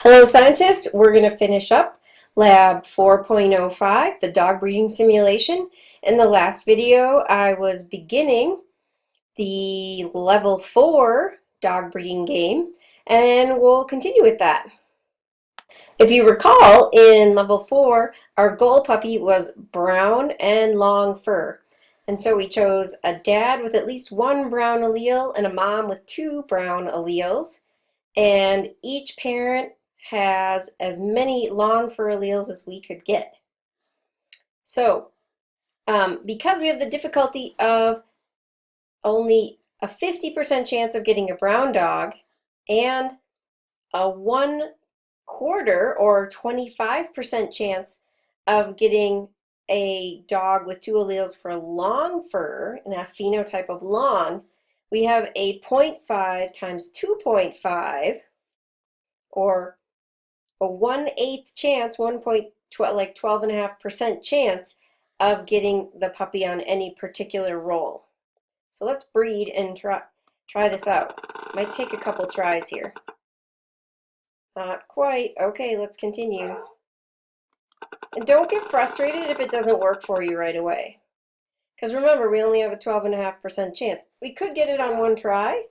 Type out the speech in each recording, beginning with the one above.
Hello scientists, we're going to finish up lab 4.05, the dog breeding simulation. In the last video I was beginning the level 4 dog breeding game and we'll continue with that. If you recall, in level 4 our goal puppy was brown and long fur. And so we chose a dad with at least one brown allele and a mom with two brown alleles. And each parent has as many long fur alleles as we could get. So because we have the difficulty of only a 50% chance of getting a brown dog and a 1/4 or 25% chance of getting a dog with two alleles for long fur and a phenotype of long, we have a 0.5 times 2.5 or a 1/8 chance, 12.5% chance of getting the puppy on any particular roll. So let's breed and try this out. Might take a couple tries here. Not quite. Okay, let's continue. And don't get frustrated if it doesn't work for you right away. Because remember, we only have a 12.5% chance. We could get it on one try.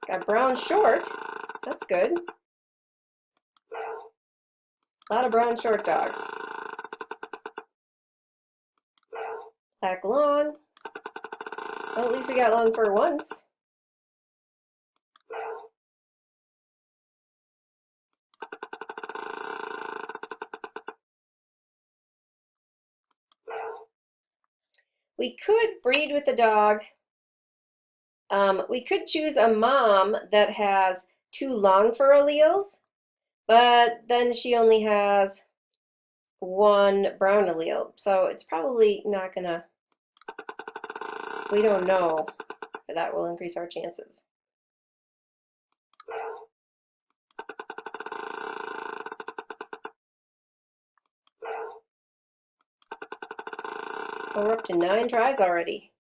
Got brown short. That's good. A lot of brown short dogs. Black long. Well, at least we got long fur once. We could breed with a dog. We could choose a mom that has two long fur alleles, but then she only has one brown allele. So it's probably not gonna, we don't know if that will increase our chances. Oh, we're up to 9 tries already.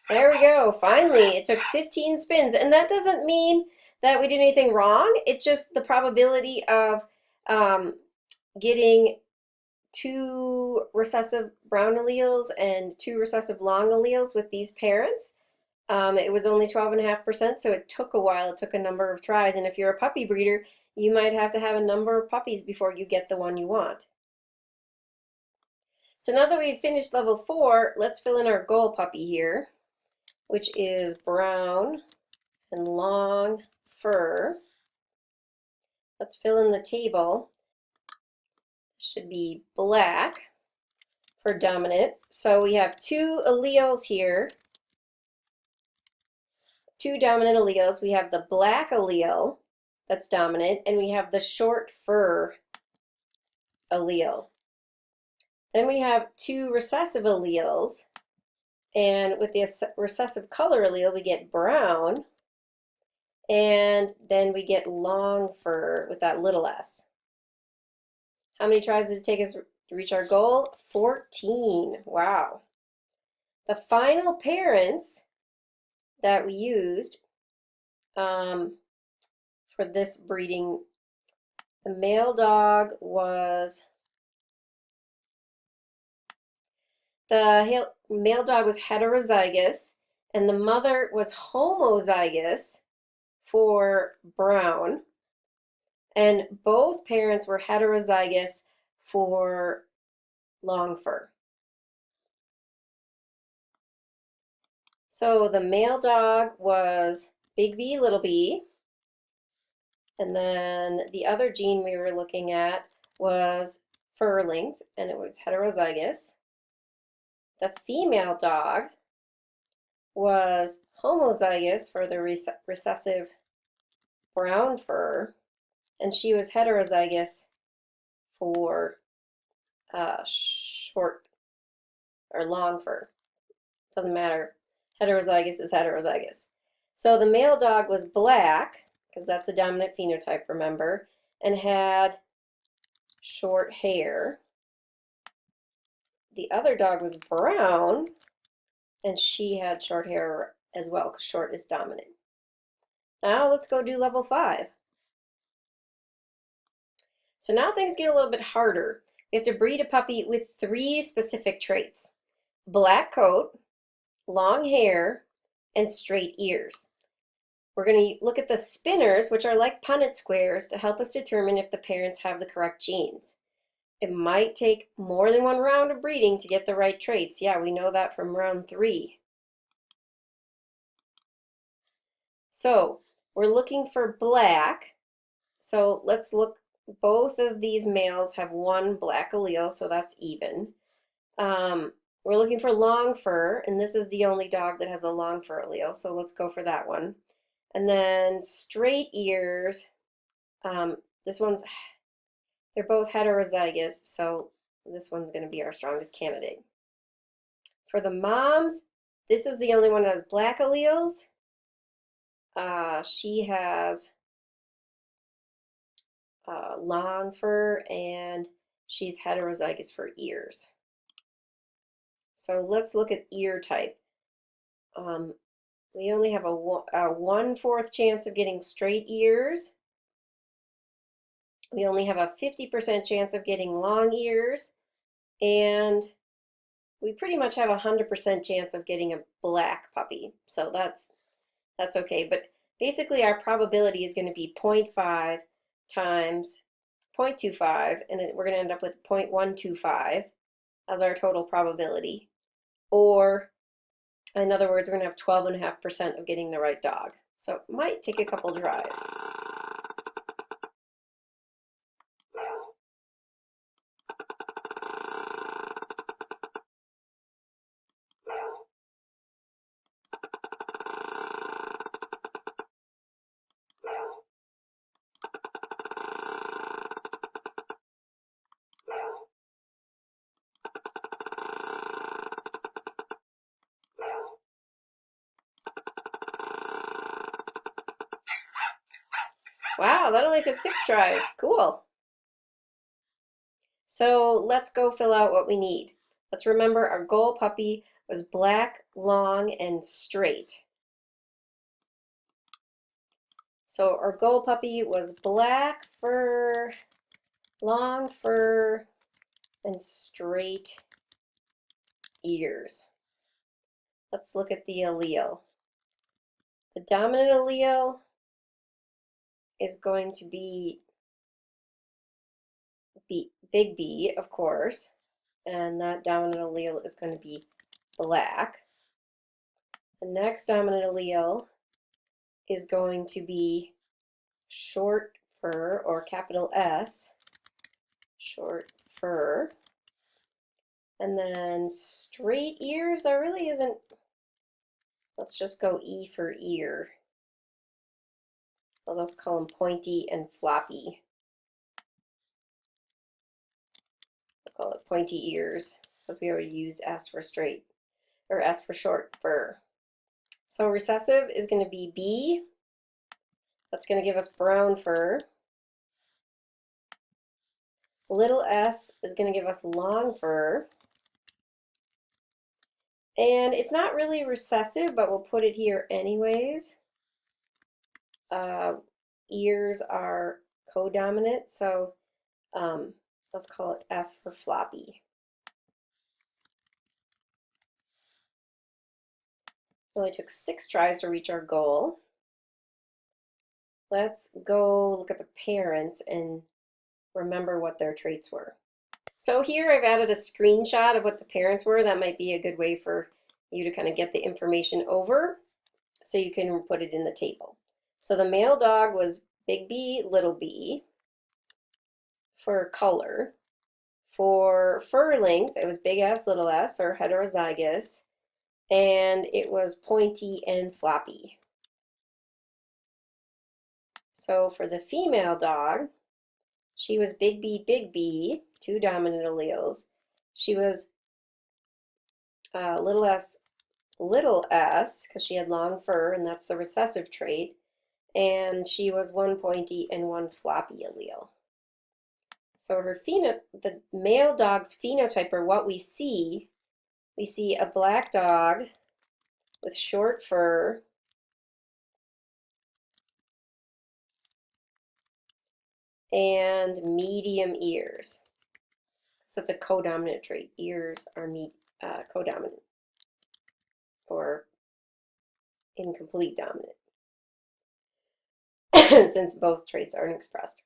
There we go. Finally, it took 15 spins, and that doesn't mean that we did anything wrong. It's just the probability of getting two recessive brown alleles and two recessive long alleles with these parents. It was only 12.5%, so it took a while. It took a number of tries, and if you're a puppy breeder, you might have to have a number of puppies before you get the one you want. So now that we've finished level 4, let's fill in our goal puppy here, which is brown and long fur. Let's fill in the table. This should be black for dominant. So we have two alleles here, two dominant alleles. We have the black allele that's dominant, and we have the short fur allele. Then we have two recessive alleles. And with the recessive color allele, we get brown, and then we get long fur with that little s. How many tries did it take us to reach our goal? 14. Wow. The final parents that we used for this breeding, the male dog was heterozygous, and the mother was homozygous for brown, and both parents were heterozygous for long fur. So the male dog was big B, little b, and then the other gene we were looking at was fur length, and it was heterozygous. The female dog was homozygous for the recessive brown fur, and she was heterozygous for short or long fur. Doesn't matter. Heterozygous is heterozygous. So the male dog was black, because that's a dominant phenotype, remember, and had short hair. The other dog was brown, and she had short hair as well, because short is dominant. Now let's go do level 5. So now things get a little bit harder. We have to breed a puppy with 3 specific traits: black coat, long hair, and straight ears. We're going to look at the spinners, which are like Punnett squares, to help us determine if the parents have the correct genes. It might take more than one round of breeding to get the right traits. Yeah, we know that from round 3. So we're looking for black. So let's look. Both of these males have 1 black allele, so that's even. We're looking for long fur, and this is the only dog that has a long fur allele, so let's go for that one. And then straight ears, they're both heterozygous, so this one's going to be our strongest candidate. For the moms, this is the only one that has black alleles. She has long fur, and she's heterozygous for ears. So let's look at ear type. We only have a 1/4 chance of getting straight ears. We only have a 50% chance of getting long ears, and we pretty much have a 100% chance of getting a black puppy. So that's okay. But basically our probability is going to be 0.5 times 0.25, and we're going to end up with 0.125 as our total probability. Or in other words, we're going to have 12.5% of getting the right dog. So it might take a couple tries. Wow, that only took 6 tries. Cool. So let's go fill out what we need. Let's remember our goal puppy was black, long, and straight. So our goal puppy was black fur, long fur, and straight ears. Let's look at the allele. The dominant allele is going to be big B, of course, and that dominant allele is going to be black. The next dominant allele is going to be short fur, or capital S, short fur. And then straight ears, there really isn't, let's just go E for ear. Well, let's call them pointy and floppy. We'll call it pointy ears, because we already used S for straight, or S for short fur. So recessive is going to be B. That's going to give us brown fur. Little s is going to give us long fur. And it's not really recessive, but we'll put it here anyways. Ears are codominant, so let's call it F for floppy. It only took 6 tries to reach our goal. Let's go look at the parents and remember what their traits were. So here I've added a screenshot of what the parents were. That might be a good way for you to kind of get the information over so you can put it in the table. So the male dog was big B, little b. For color. For fur length, it was big S, little s, or heterozygous. and it was pointy and floppy. So for the female dog, she was big B, two dominant alleles. She was little s, because she had long fur, and that's the recessive trait. And she was one pointy and one floppy allele. So the male dog's phenotype, or what we see a black dog with short fur and medium ears. So that's a codominant trait. Ears are codominant or incomplete dominant since both traits aren't expressed.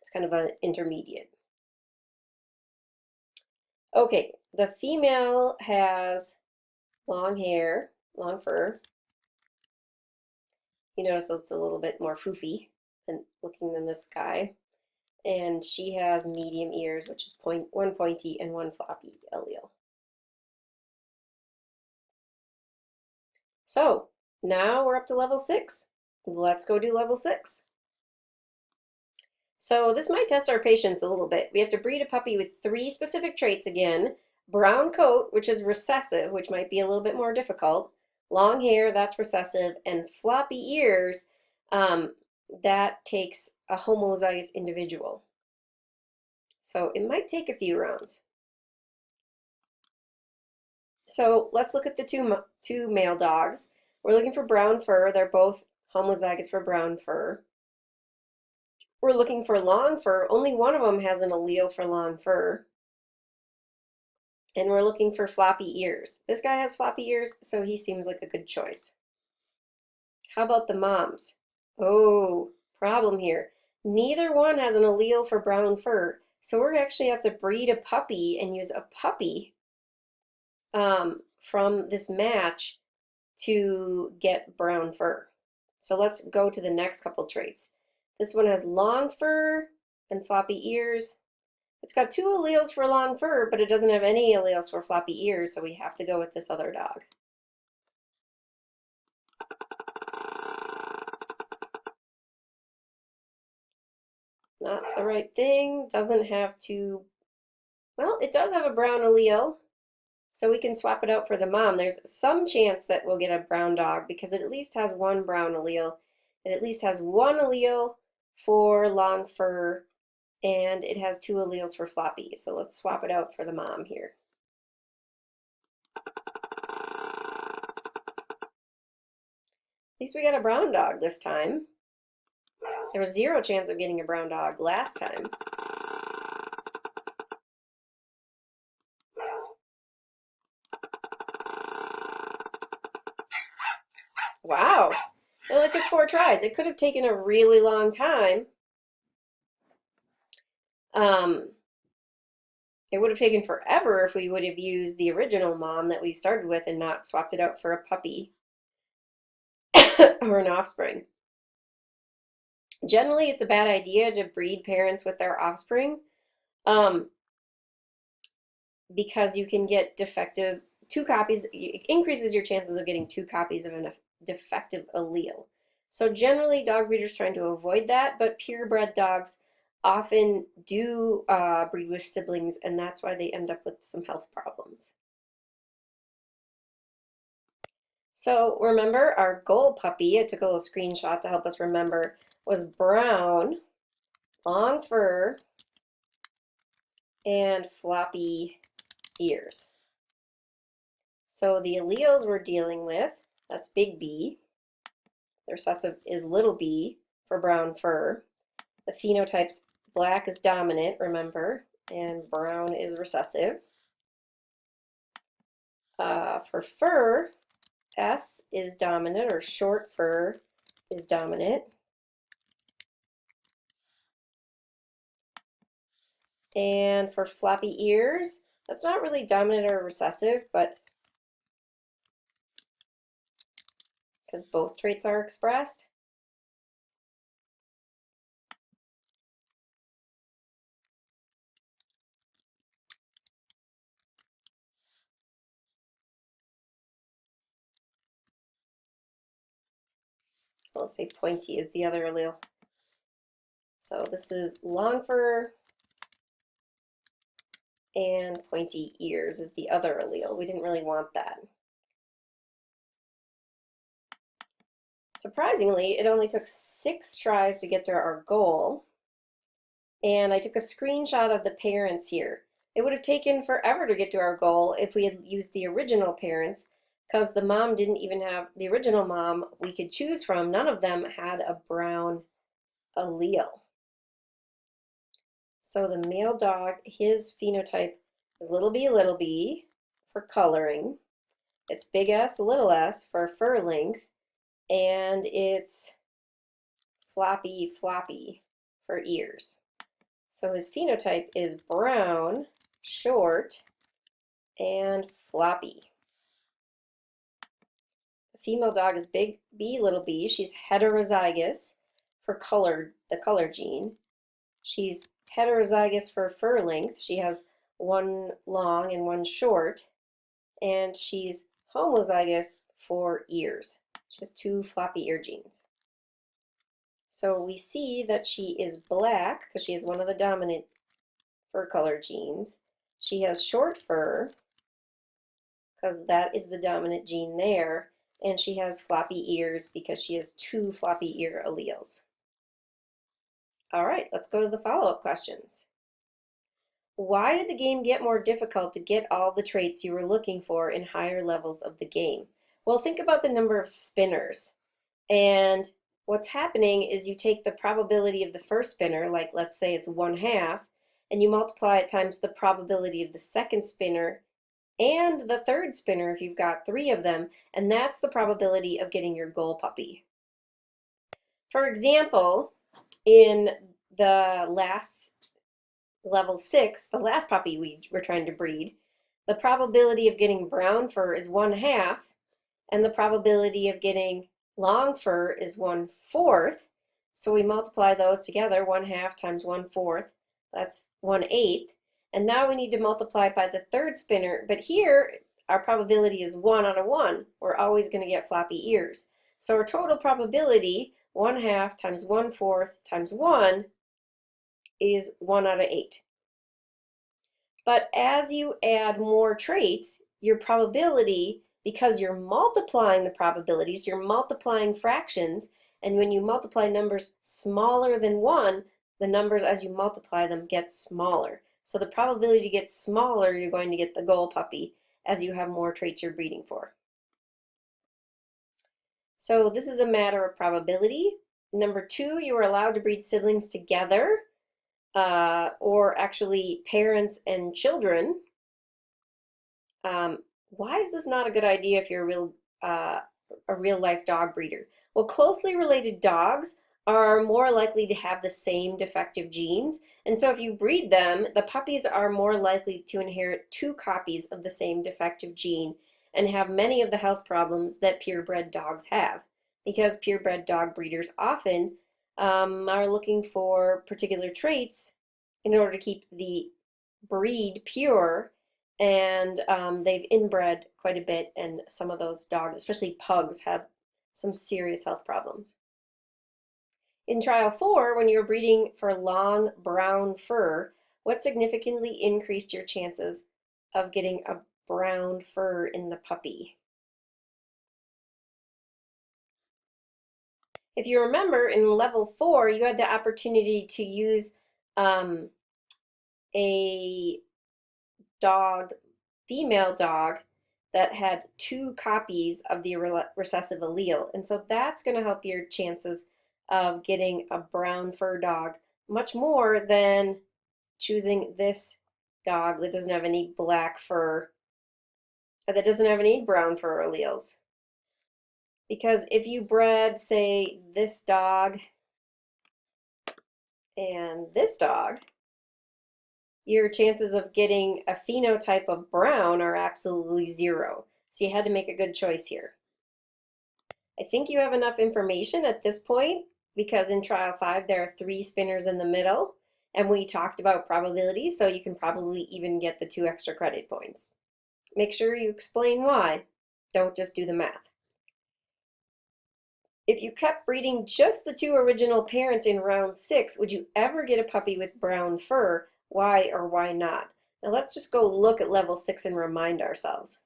It's kind of an intermediate. Okay, the female has long hair, long fur. You notice it's a little bit more foofy looking than this guy. And she has medium ears, which is one pointy and one floppy allele. So now we're up to level 6. Let's go do level 6. So this might test our patience a little bit. We have to breed a puppy with 3 specific traits again. Brown coat, which is recessive, which might be a little bit more difficult. Long hair, that's recessive. And floppy ears, that takes a homozygous individual. So it might take a few rounds. So let's look at the two male dogs. We're looking for brown fur. They're both homozygous for brown fur. We're looking for long fur. Only one of them has an allele for long fur. And we're looking for floppy ears. This guy has floppy ears, so he seems like a good choice. How about the moms? Oh, problem here. Neither one has an allele for brown fur, so we're actually have to breed a puppy and use a puppy from this match to get brown fur. So let's go to the next couple traits. This one has long fur and floppy ears. It's got 2 alleles for long fur, but it doesn't have any alleles for floppy ears, so we have to go with this other dog. Not the right thing. Doesn't have well, it does have a brown allele, so we can swap it out for the mom. There's some chance that we'll get a brown dog because it at least has 1 brown allele. It at least has 1 allele for long fur, and it has 2 alleles for floppy. So let's swap it out for the mom here. At least we got a brown dog this time. There was 0 chance of getting a brown dog last time. Wow, it only took 4 tries. It could have taken a really long time. It would have taken forever if we would have used the original mom that we started with and not swapped it out for a puppy or an offspring. Generally, it's a bad idea to breed parents with their offspring because you can get defective 2 copies. It increases your chances of getting 2 copies of a defective allele. So generally, dog breeders trying to avoid that, but purebred dogs often do breed with siblings, and that's why they end up with some health problems. So remember our goal puppy, I took a little screenshot to help us remember, was brown, long fur, and floppy ears. So the alleles we're dealing with, that's big B. The recessive is little b for brown fur. The phenotype's black is dominant, remember, and brown is recessive. For fur, S is dominant, or short fur is dominant. And for floppy ears, that's not really dominant or recessive, but because both traits are expressed. We'll say pointy is the other allele. So this is long fur, and pointy ears is the other allele. We didn't really want that. Surprisingly, it only took 6 tries to get to our goal, and I took a screenshot of the parents here. It would have taken forever to get to our goal if we had used the original parents, because the mom didn't even have, the original mom we could choose from, none of them had a brown allele. So the male dog, his phenotype is little b for coloring. It's big S, little s for fur length, and it's floppy for ears. So his phenotype is brown, short, and floppy. The female dog is big B, little b. She's heterozygous for the color gene. She's heterozygous for fur length. She has one long and one short, and she's homozygous for ears. She has 2 floppy ear genes. So we see that she is black because she has one of the dominant fur color genes. She has short fur because that is the dominant gene there, and she has floppy ears because she has 2 floppy ear alleles. All right, let's go to the follow-up questions. Why did the game get more difficult to get all the traits you were looking for in higher levels of the game? Well, think about the number of spinners. And what's happening is you take the probability of the first spinner, like let's say it's 1/2, and you multiply it times the probability of the second spinner and the third spinner if you've got 3 of them, and that's the probability of getting your goal puppy. For example, in the last level 6, the last puppy we were trying to breed, the probability of getting brown fur is 1/2, and the probability of getting long fur is 1/4. So we multiply those together, 1/2 times 1/4, that's 1/8. And now we need to multiply by the third spinner, but here our probability is 1 out of 1. We're always going to get floppy ears. So our total probability, 1/2 times 1/4 times 1, is 1 out of 8. But as you add more traits, your probability, because you're multiplying the probabilities, you're multiplying fractions, and when you multiply numbers smaller than 1, the numbers as you multiply them get smaller. So the probability gets smaller, you're going to get the goal puppy as you have more traits you're breeding for. So this is a matter of probability. Number 2, you are allowed to breed siblings together, or actually parents and children. Why is this not a good idea if you're a real life dog breeder? Well, closely related dogs are more likely to have the same defective genes, and so if you breed them, the puppies are more likely to inherit 2 copies of the same defective gene and have many of the health problems that purebred dogs have, because purebred dog breeders often are looking for particular traits in order to keep the breed pure, and they've inbred quite a bit, and some of those dogs, especially pugs, have some serious health problems. In trial 4, when you were breeding for long brown fur, what significantly increased your chances of getting a brown fur in the puppy? If you remember, in level 4, you had the opportunity to use a dog, female dog, that had 2 copies of the recessive allele. And so that's going to help your chances of getting a brown fur dog much more than choosing this dog that doesn't have any black fur, that doesn't have any brown fur alleles. Because if you bred, say, this dog and this dog, your chances of getting a phenotype of brown are absolutely 0. So you had to make a good choice here. I think you have enough information at this point, because in trial 5 there are 3 spinners in the middle, and we talked about probabilities, so you can probably even get the 2 extra credit points. Make sure you explain why. Don't just do the math. If you kept breeding just the two original parents in round 6, would you ever get a puppy with brown fur? Why or why not? Now let's just go look at level 6 and remind ourselves.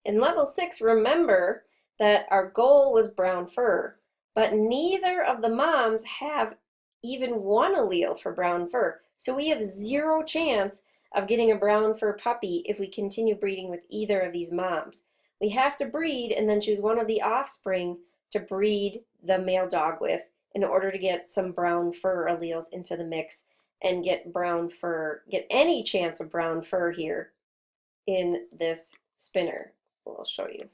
In level 6, remember that our goal was brown fur, but neither of the moms have even one allele for brown fur. So we have zero chance of getting a brown fur puppy if we continue breeding with either of these moms. We have to breed and then choose one of the offspring to breed the male dog with in order to get some brown fur alleles into the mix and get brown fur, get any chance of brown fur here in this spinner. We'll show you.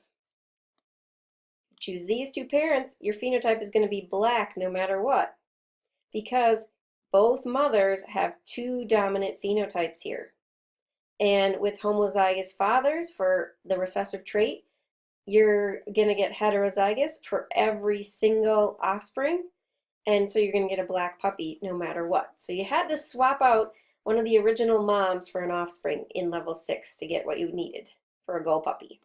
Choose these two parents, your phenotype is going to be black no matter what, because both mothers have two dominant phenotypes here. And with homozygous fathers for the recessive trait, you're going to get heterozygous for every single offspring, and so you're going to get a black puppy no matter what. So you had to swap out one of the original moms for an offspring in level 6 to get what you needed for a goal puppy.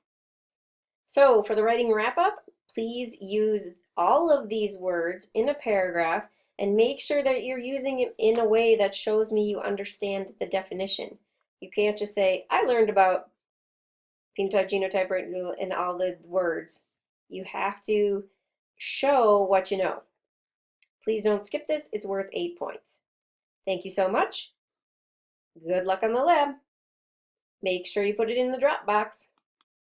So for the writing wrap-up, please use all of these words in a paragraph and make sure that you're using it in a way that shows me you understand the definition. You can't just say, I learned about phenotype, genotype, and all the words. You have to show what you know. Please don't skip this. It's worth 8 points. Thank you so much. Good luck on the lab. Make sure you put it in the drop box.